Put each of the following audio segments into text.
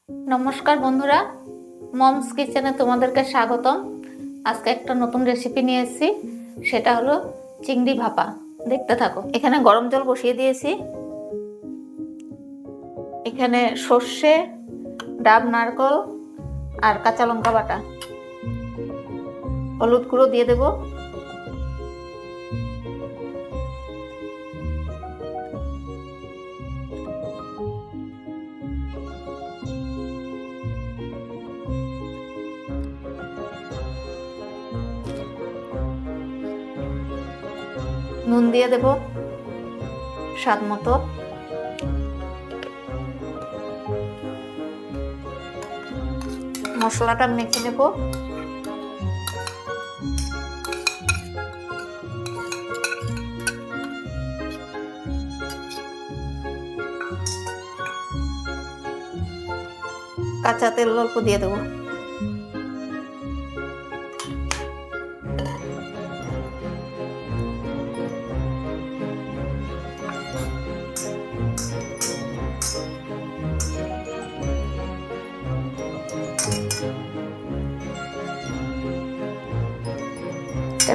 নমস্কার বন্ধুরা, মমস কিচেনে তোমাদেরকে স্বাগতম। আজকে একটা নতুন রেসিপি নিয়ে এসেছি, সেটা হলো চিংড়ি ভাপা। দেখতে থাকো। এখানে গরম জল বসিয়ে দিয়েছি। এখানে সর্ষে, ডাব, নারকেল আর কাঁচা লঙ্কা বাটা, হলুদ গুঁড়ো দিয়ে দেব। নুন দিয়ে দেব স্বাদ মতো। মশলাটা মেখে নেব। কাঁচা তেল অল্প দিয়ে দেবো।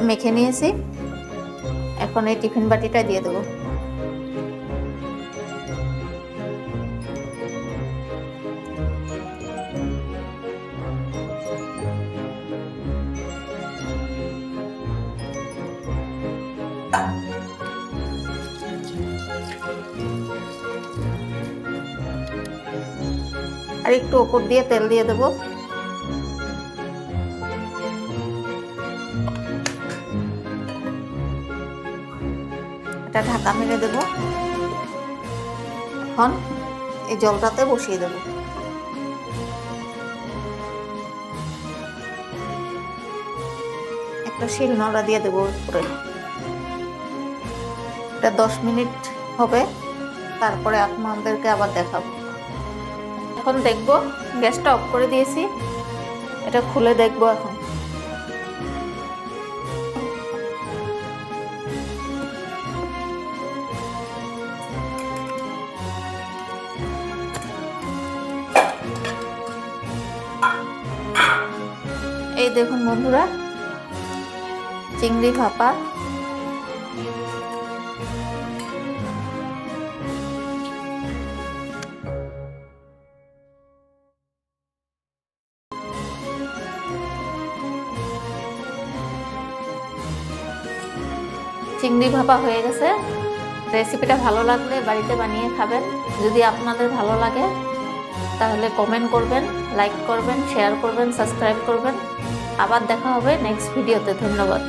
মেখে নিয়েছি, এখন এই টিফিন বাটিটা দিয়ে দেবো। আর একটু ওপর দিয়ে তেল দিয়ে দেবো। এটা ঢাকা মেরে দেবো। এখন এই জলটাতে বসিয়ে দেবো। একটা শিলনোড়া দিয়ে দেবো উপরে। এটা 10 মিনিট হবে, তারপরে আপনাদেরকে আবার দেখাবো। এখন দেখবো, গ্যাসটা অফ করে দিয়েছি। এটা খুলে দেখবো এখন। এই দেখুন বন্ধুরা, চিংড়ি ভাপা। চিংড়ি ভাপা হয়ে গেছে। রেসিপিটা ভালো লাগলে বাড়িতে বানিয়ে খাবেন। যদি আপনাদের ভালো লাগে তাহলে কমেন্ট করবেন, লাইক করবেন, শেয়ার করবেন, সাবস্ক্রাইব করবেন। আবার দেখা হবে নেক্সট ভিডিওতে। ধন্যবাদ।